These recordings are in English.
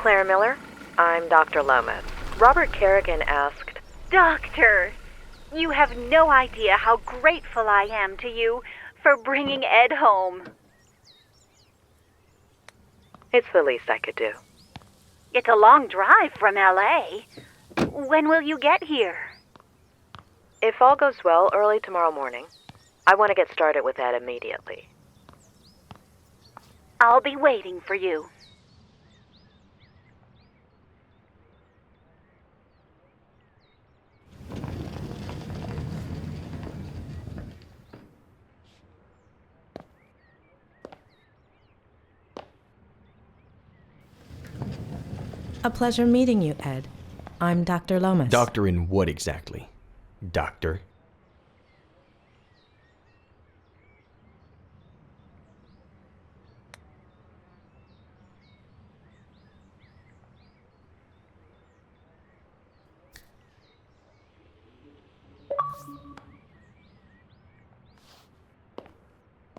Claire Miller. I'm Dr. Lomas. Robert Kerrigan asked... Doctor, you have no idea how grateful I am to you for bringing Ed home. It's the least I could do. It's a long drive from L.A. When will you get here? If all goes well, early tomorrow morning. I want to get started with that immediately. I'll be waiting for you. A pleasure meeting you, Ed. I'm Dr. Lomas. Doctor in what exactly? Doctor?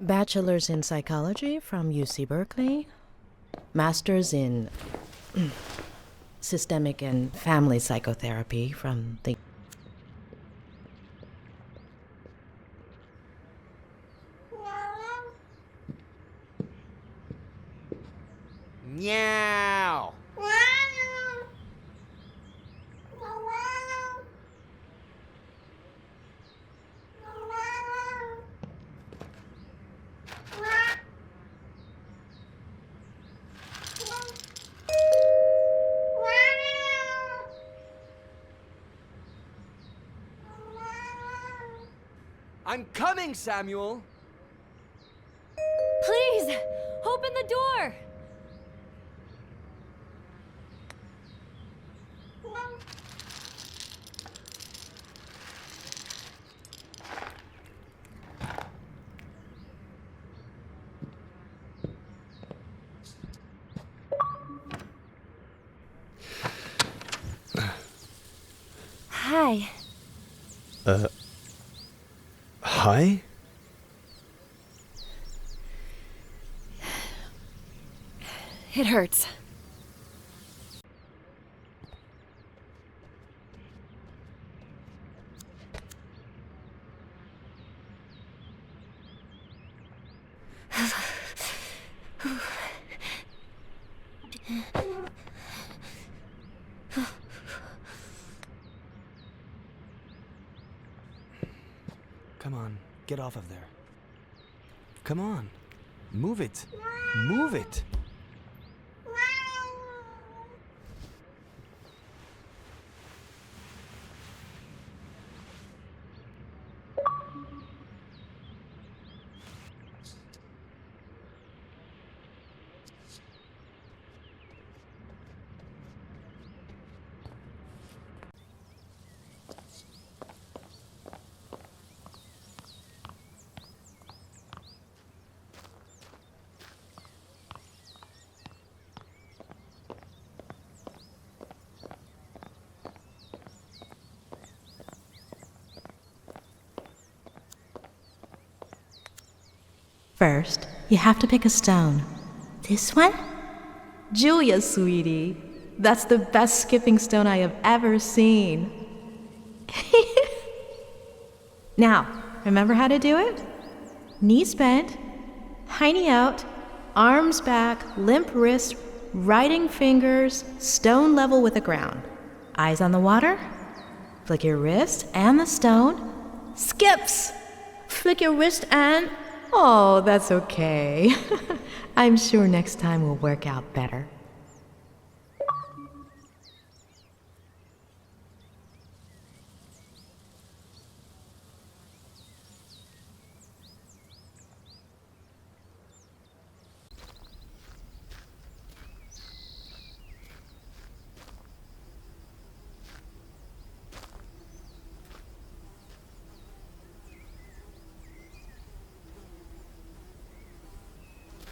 Bachelor's in psychology from UC Berkeley. Master's in systemic and family psychotherapy from the... Meow! I'm coming, Samuel! Please, open the door! Hi. Hi? It hurts. Come on, get off of there. Come on, move it. Move it. First, you have to pick a stone. This one? Julia, sweetie. That's the best skipping stone I have ever seen. Now, remember how to do it? Knees bent, hiney out, arms back, limp wrist, writing fingers, stone level with the ground. Eyes on the water. Flick your wrist and the stone. Skips! Flick your wrist and... Oh, that's okay. I'm sure next time will work out better.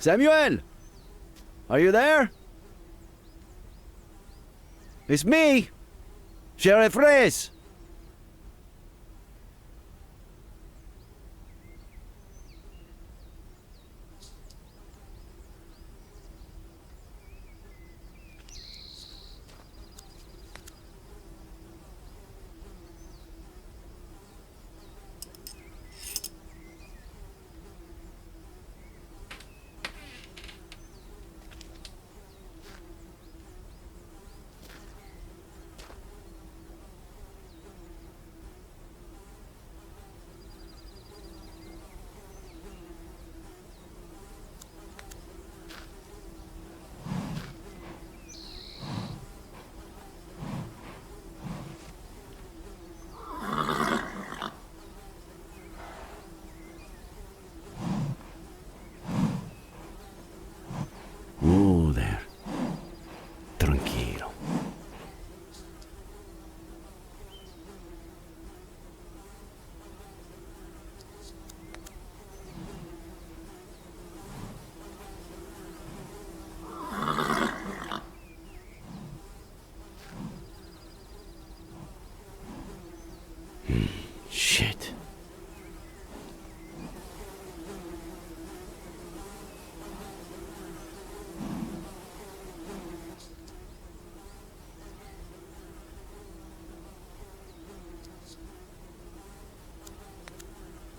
Samuel! Are you there? It's me, Sheriff Reyes.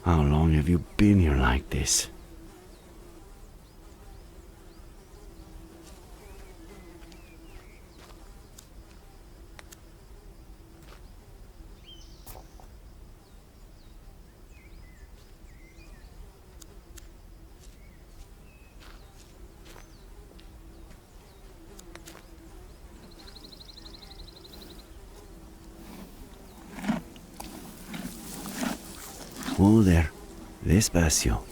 How long have you been here like this? Oh, there. Despacio.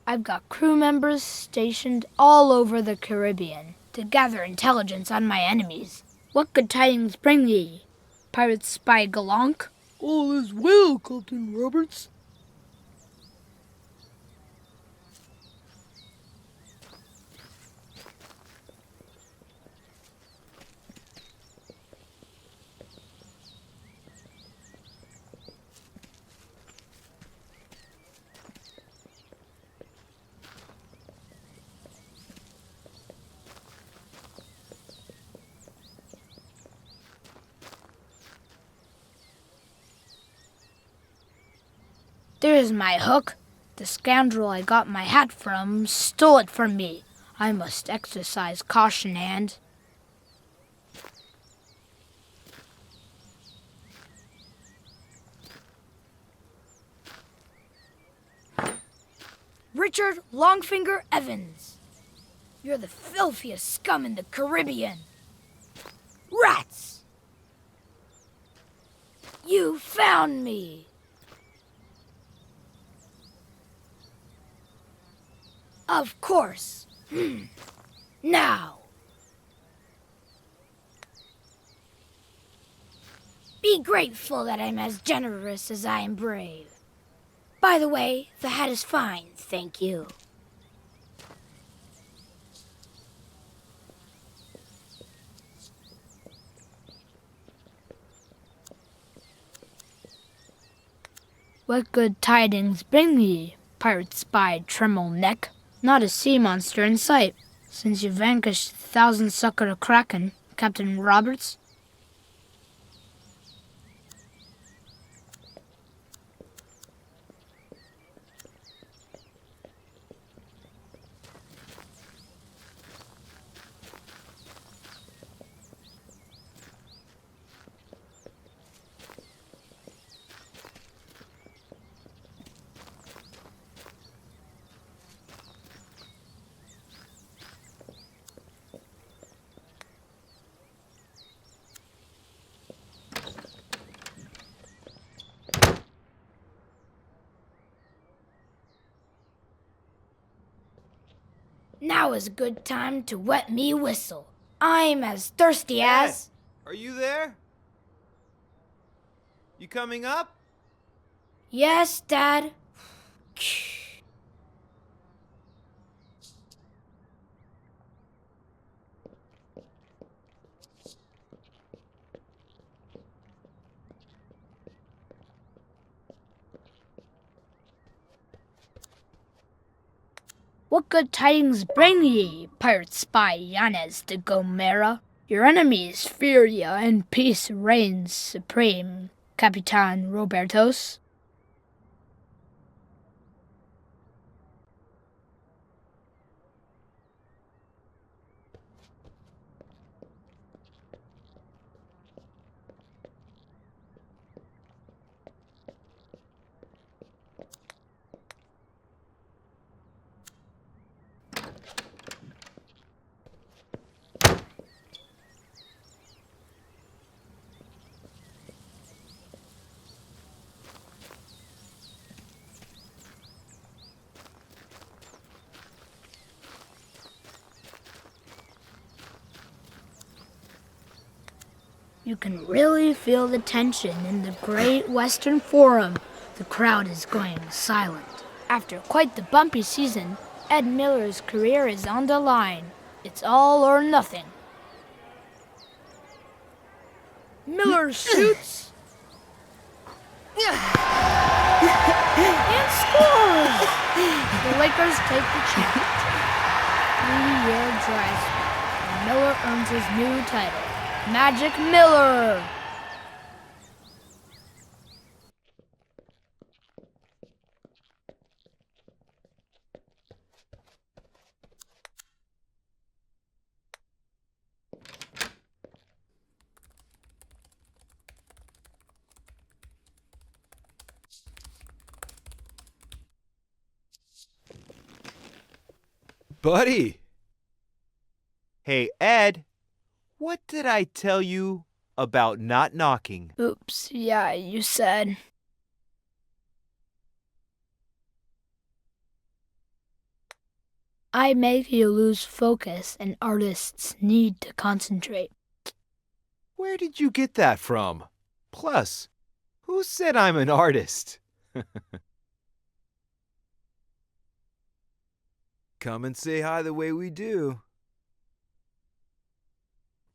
I've got crew members stationed all over the Caribbean to gather intelligence on my enemies. What good tidings bring ye, pirate spy Galonk? All is well, Captain Roberts. There's my hook. The scoundrel I got my hat from stole it from me. I must exercise caution and... Richard Longfinger Evans. You're the filthiest scum in the Caribbean. Rats! You found me! Of course. Now. Be grateful that I'm as generous as I am brave. By the way, the hat is fine, thank you. What good tidings bring ye, pirate spy Tremble Neck? Not a sea monster in sight, since you vanquished 1,000-suckered Kraken, Captain Roberts. Now is a good time to wet me whistle. I'm as thirsty as... Are you there? You coming up? Yes, Dad. What good tidings bring ye, pirate spy Yanez de Gomera? Your enemies fear ye, and peace reigns supreme, Capitan Robertos. You can really feel the tension in the Great Western Forum. The crowd is going silent. After quite the bumpy season, Ed Miller's career is on the line. It's all or nothing. Miller shoots. And scores! The Lakers take the challenge. 3-year dry spell, and Miller earns his new title. Magic Miller! Buddy! Hey, Ed, what did I tell you about not knocking? Oops, yeah, you said. I make you lose focus, and artists need to concentrate. Where did you get that from? Plus, who said I'm an artist? Come and say hi the way we do.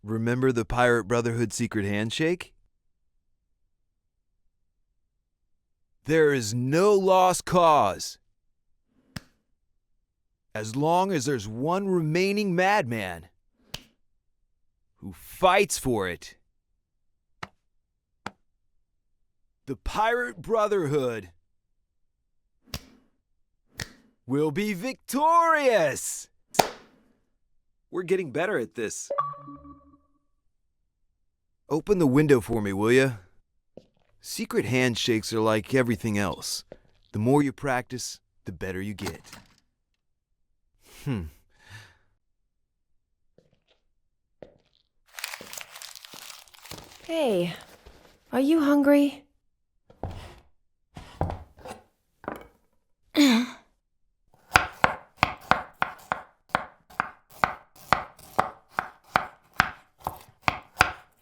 Remember the Pirate Brotherhood secret handshake? There is no lost cause. As long as there's one remaining madman who fights for it. The Pirate Brotherhood will be victorious! We're getting better at this. Open the window for me, will ya? Secret handshakes are like everything else. The more you practice, the better you get. Hey, are you hungry?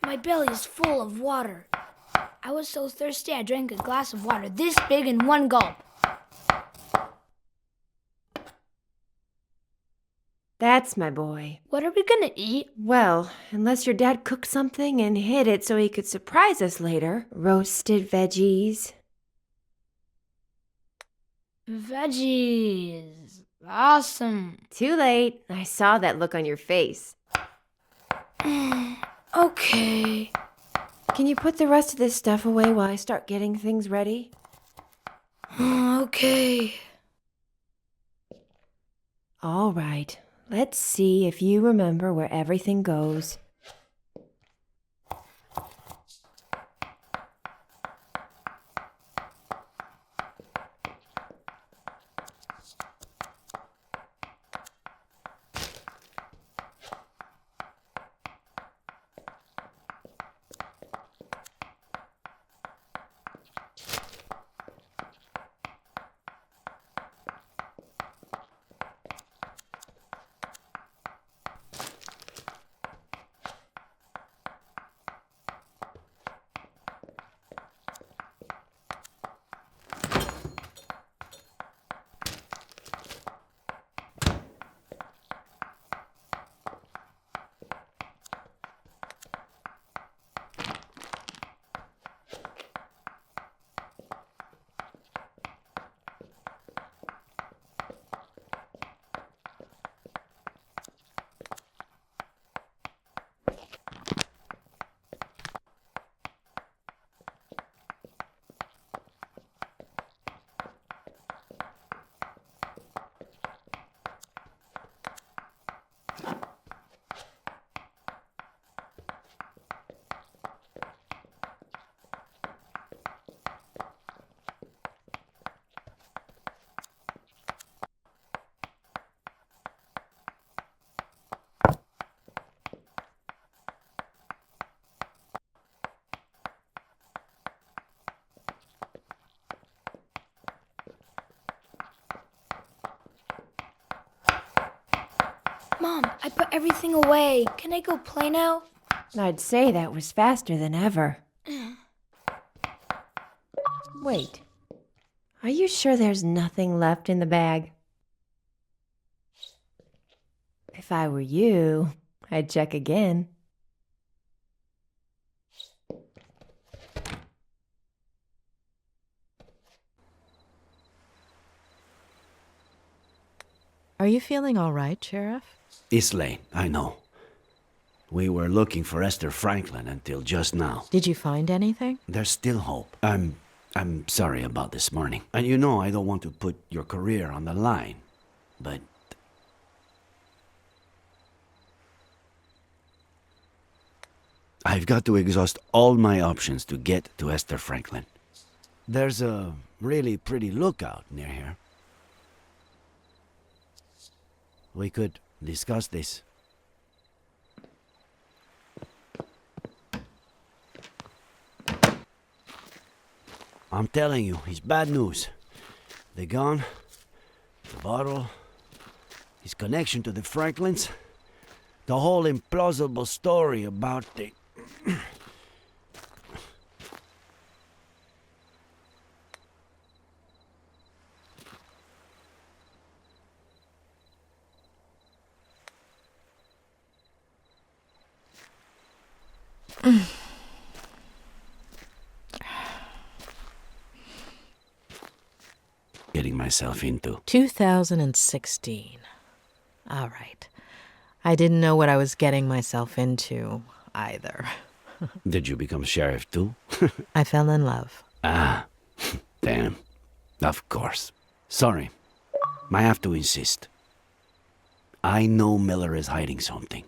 My belly is full of water. I was so thirsty I drank a glass of water this big in one gulp. That's my boy. What are we gonna eat? Well, unless your dad cooked something and hid it so he could surprise us later. Roasted veggies. Veggies. Awesome. Too late. I saw that look on your face. Okay. Can you put the rest of this stuff away while I start getting things ready? Okay. All right. Let's see if you remember where everything goes. Mom, I put everything away. Can I go play now? I'd say that was faster than ever. Wait. Are you sure there's nothing left in the bag? If I were you, I'd check again. Are you feeling all right, Sheriff? It's late, I know. We were looking for Esther Franklin until just now. Did you find anything? There's still hope. I'm sorry about this morning. And you know I don't want to put your career on the line, but... I've got to exhaust all my options to get to Esther Franklin. There's a really pretty lookout near here. We could discuss this. I'm telling you, it's bad news. The gun, the bottle, his connection to the Franklins, the whole implausible story about the... getting myself into. 2016. All right. I didn't know what I was getting myself into, either. Did you become sheriff too? I fell in love. Ah, damn. Of course. Sorry. I have to insist. I know Miller is hiding something.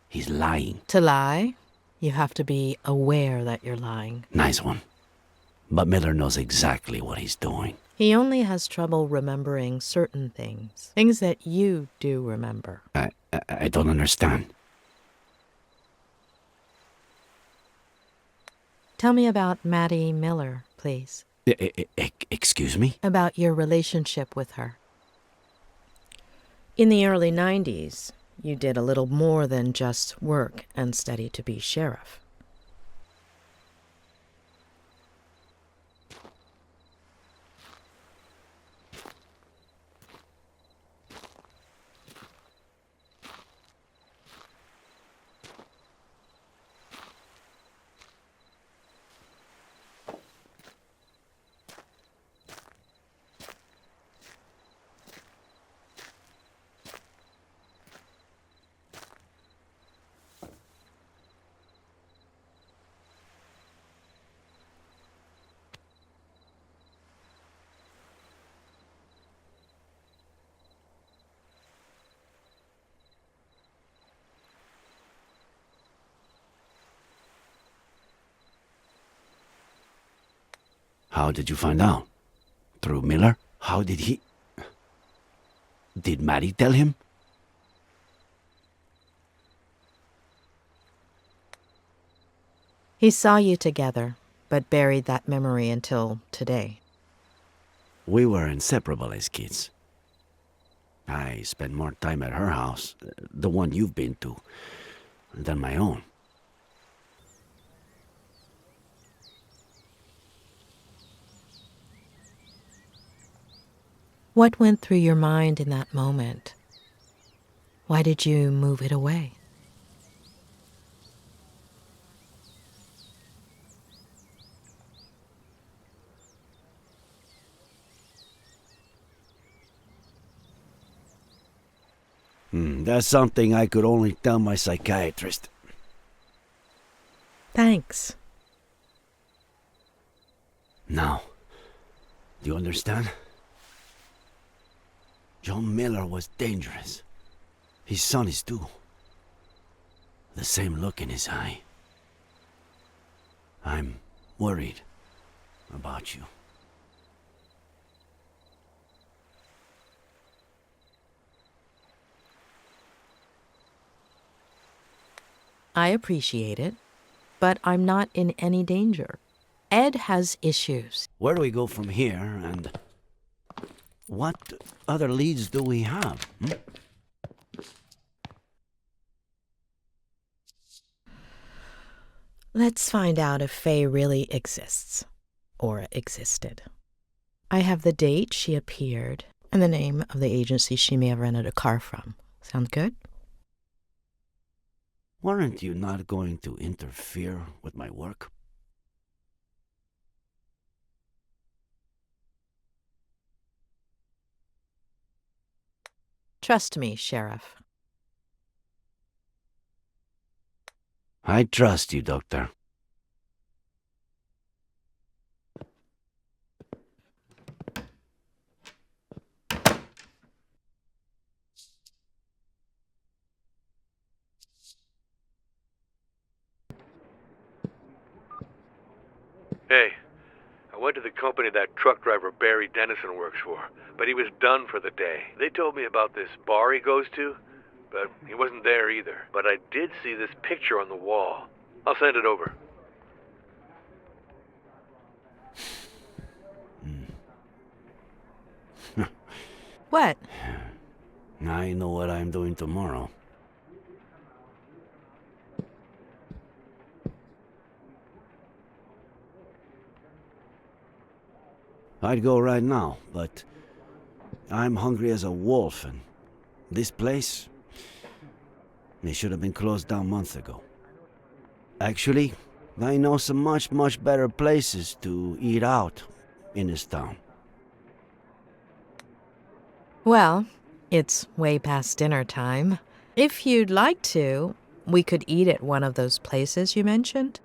He's lying. To lie, you have to be aware that you're lying. Nice one. But Miller knows exactly what he's doing. He only has trouble remembering certain things. Things that you do remember. I don't understand. Tell me about Maddie Miller, please. Excuse me? About your relationship with her. In the early 90s, you did a little more than just work and study to be sheriff. How did you find out? Through Miller? How did he... Did Maddie tell him? He saw you together, but buried that memory until today. We were inseparable as kids. I spent more time at her house, the one you've been to, than my own. What went through your mind in that moment? Why did you move it away? That's something I could only tell my psychiatrist. Thanks. Now, do you understand? John Miller was dangerous. His son is too. The same look in his eye. I'm worried about you. I appreciate it, but I'm not in any danger. Ed has issues. Where do we go from here, and what other leads do we have? Let's find out if Faye really exists. Or existed. I have the date she appeared and the name of the agency she may have rented a car from. Sound good? Weren't you not going to interfere with my work? Trust me, Sheriff. I trust you, Doctor. Hey, I went to the company that truck driver Barry Dennison works for, but he was done for the day. They told me about this bar he goes to, but he wasn't there either. But I did see this picture on the wall. I'll send it over. What? I know what I'm doing tomorrow. I'd go right now, but I'm hungry as a wolf, and this place, they should have been closed down months ago. Actually, I know some much better places to eat out in this town. Well, it's way past dinner time. If you'd like to, we could eat at one of those places you mentioned.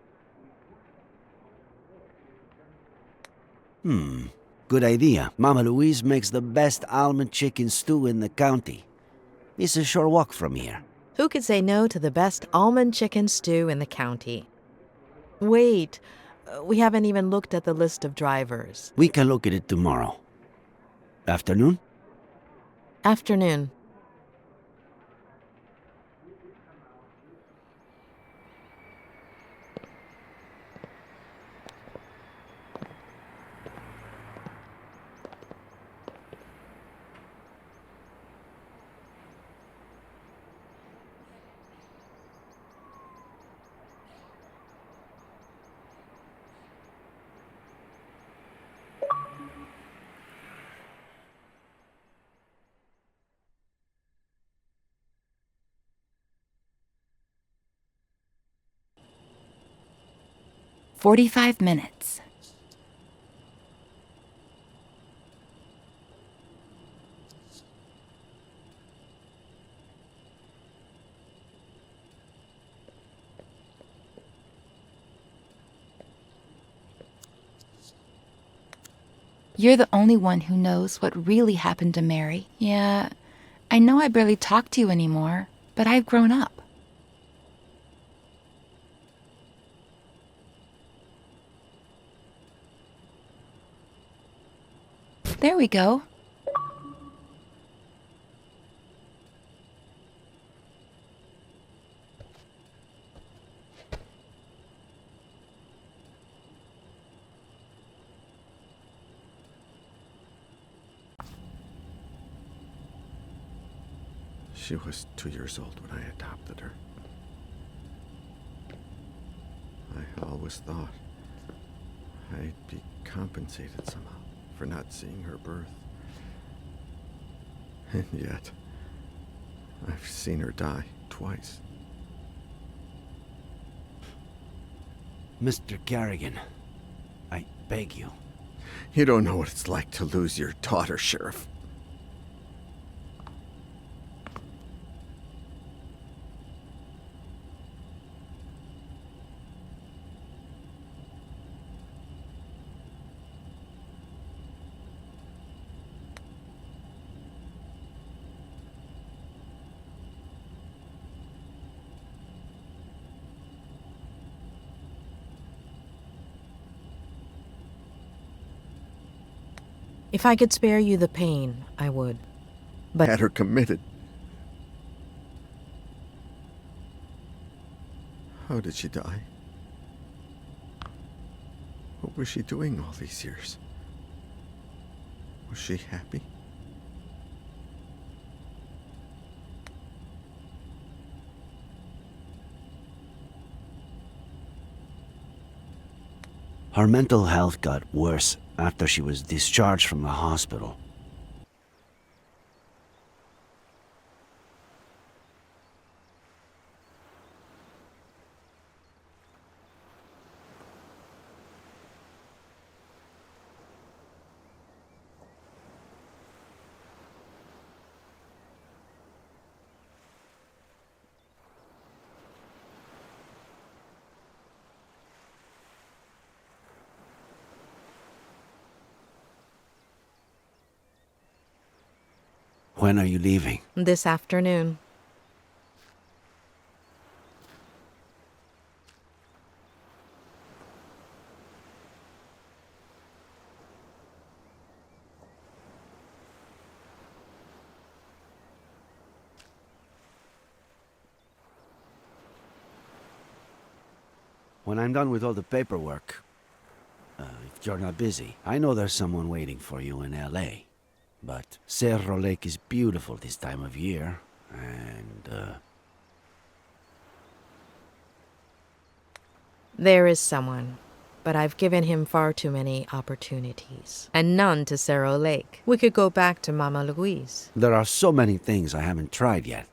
Good idea. Mama Louise makes the best almond chicken stew in the county. It's a short walk from here. Who could say no to the best almond chicken stew in the county? Wait, we haven't even looked at the list of drivers. We can look at it tomorrow. Afternoon? Afternoon. "45 minutes. You're the only one who knows what really happened to Mary. Yeah, I know I barely talk to you anymore, but I've grown up. There we go. She was 2 years old when I adopted her. I always thought I'd be compensated somehow for not seeing her birth. And yet, I've seen her die twice. Mr. Carrigan, I beg you. You don't know what it's like to lose your daughter, Sheriff. If I could spare you the pain, I would. But Had her committed. How did she die? What was she doing all these years? Was she happy? Her mental health got worse after she was discharged from the hospital. When are you leaving? This afternoon. When I'm done with all the paperwork, if you're not busy, I know there's someone waiting for you in L.A. But Cerro Lake is beautiful this time of year, and, There is someone, but I've given him far too many opportunities, and none to Cerro Lake. We could go back to Mama Louise. There are so many things I haven't tried yet.